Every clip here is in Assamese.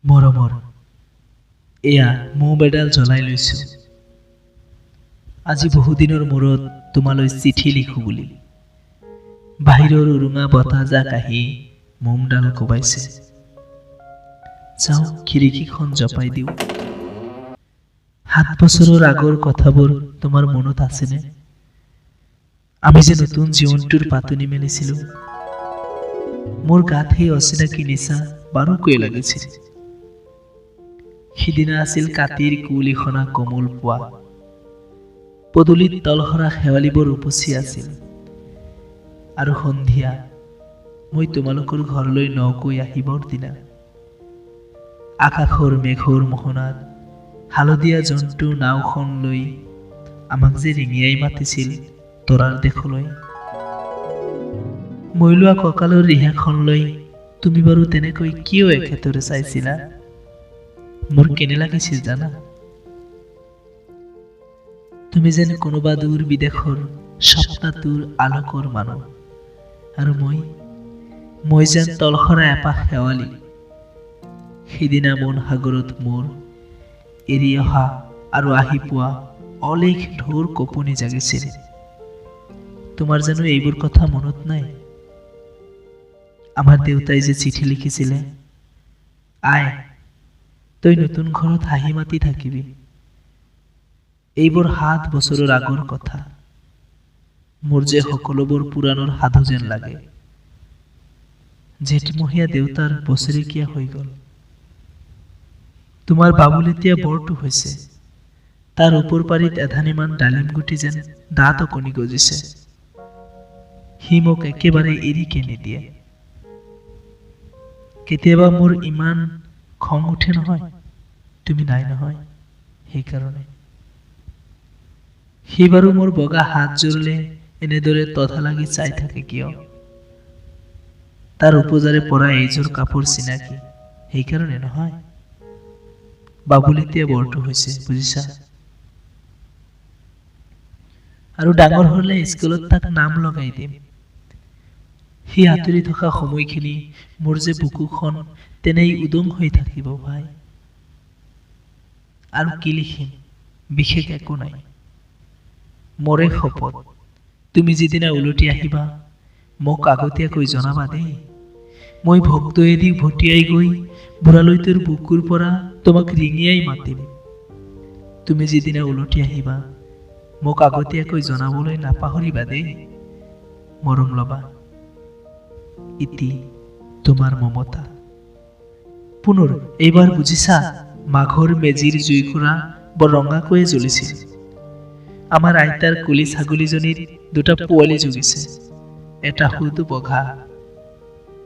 মৰমৰ এয়া মৌ এডাল জ্বলাই লৈছো। আজি বহুদিনৰ মূৰত তোমালৈ চিঠি লিখো বুলি। বাহিৰৰ উৰুঙা বতাহজাক আহি মোমডাল কোবাইছে। যাওঁ খিৰিকীখন জপাই দিওঁ। 7 বছৰৰ আগৰ কথাবোৰ তোমাৰ মনত আছেনে? আমি যে নতুন জীৱনটোৰ পাতনি মেলিছিলো। মোৰ গাত সেই অচিনাকি নিচা বাৰুকৈ লাগিছিল। সিদিনা আছিল কাতিৰ কুঁৱলীখনা কোমল পুৱা। পদূলিত তলসৰা শেৱালিবোৰ উপচি আছিল। আৰু সন্ধিয়া মই তোমালোকৰ ঘৰলৈ নকৈ আহিবৰ দিনা আকাশৰ মেঘৰ মোহনাত হালধীয়া জন্তু নাওখন লৈ আমাক যে ৰিঙিয়াই মাতিছিল তৰাৰ দেশলৈ। মই লোৱা কঁকালৰ ৰিহাখন লৈ তুমি বাৰু তেনেকৈ কিয় একেথৰে চাইছিলা? মোৰ কেনে লাগিছিল জানা? তুমি যেন কোনোবা দূৰ বিদেশৰ স্বপ্নাতুৰ আলোকৰ মানুহ, আৰু মই যেন তলসৰা এপাহ শেৱালি। সিদিনা মন সাগৰত মোৰ এৰি অহা আৰু আহি পোৱা অলেখ ঢৌৰ কঁপনি জাগিছিল। তোমাৰ জানো এইবোৰ কথা মনত নাই? আমাৰ দেউতাই যে চিঠি লিখিছিলে, আই তই নতুন ঘৰত হাঁহি মাতি থাকিবি। এইবোৰ 7 বছৰৰ আগৰ কথা। মোৰ যে সকলোবোৰ পুৰাণৰ সাধু যেন লাগে। জেঠমহীয়া দেউতাৰ বছৰেকীয়া হৈ গল। তোমাৰ বাবুল এতিয়া বৰটো হৈছে। তাৰ ওপৰ পাৰিত এধানিমান ডালিম গুটি যেন দাঁত অকণি গজিছে। সি মোক একেবাৰে এৰি নিদিয়ে। কেতিয়াবা মোৰ ইমান খং উঠে নহয়, তুমি নাই নহয় সেইকাৰণে। সি বাৰু মোৰ বগা হাত জোৰিলে এনেদৰে তধা লাগি চাই থাকে কিয়? তাৰ উপজাৰে পৰা এইযোৰ কাপোৰ চিনাকি সেইকাৰণে নহয়। বাবুল এতিয়া বৰটো হৈছে, বুজিছা? আৰু ডাঙৰ হলে স্কুলত তাক নাম লগাই দিম। সি আঁতৰি থকা সময়খিনি মোৰ যে বুকুখন তেনেই উদং হৈ থাকিব ভাই। আৰু কি লিখিম? বিশেষ একো নাই। মৰে শপত, তুমি যিদিনা উলটি আহিবা মোক আগতীয়াকৈ জনাবা দেই। মই ভক্তয়েদি ভটিয়াই গৈ বুঢ়ালৈটোৰ বুকুৰ পৰা তোমাক ৰিঙিয়াই মাতিম। তুমি যিদিনা উলটি আহিবা মোক আগতীয়াকৈ জনাবলৈ নাপাহৰিবা দেই। মৰম লবা। ইতি তোমাৰ মমতা। পুনৰ এইবাৰ বুজিছা, মাঘৰ মেজিৰ জুইকুৰা বৰ ৰঙাকৈয়ে জ্বলিছিল। আমাৰ আইতাৰ কুলি ছাগলীজনীৰ 2টা পোৱালি জগিছে। এটা শুধু বগা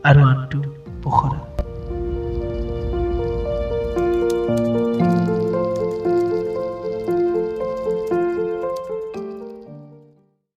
আৰু আনটো পখৰা।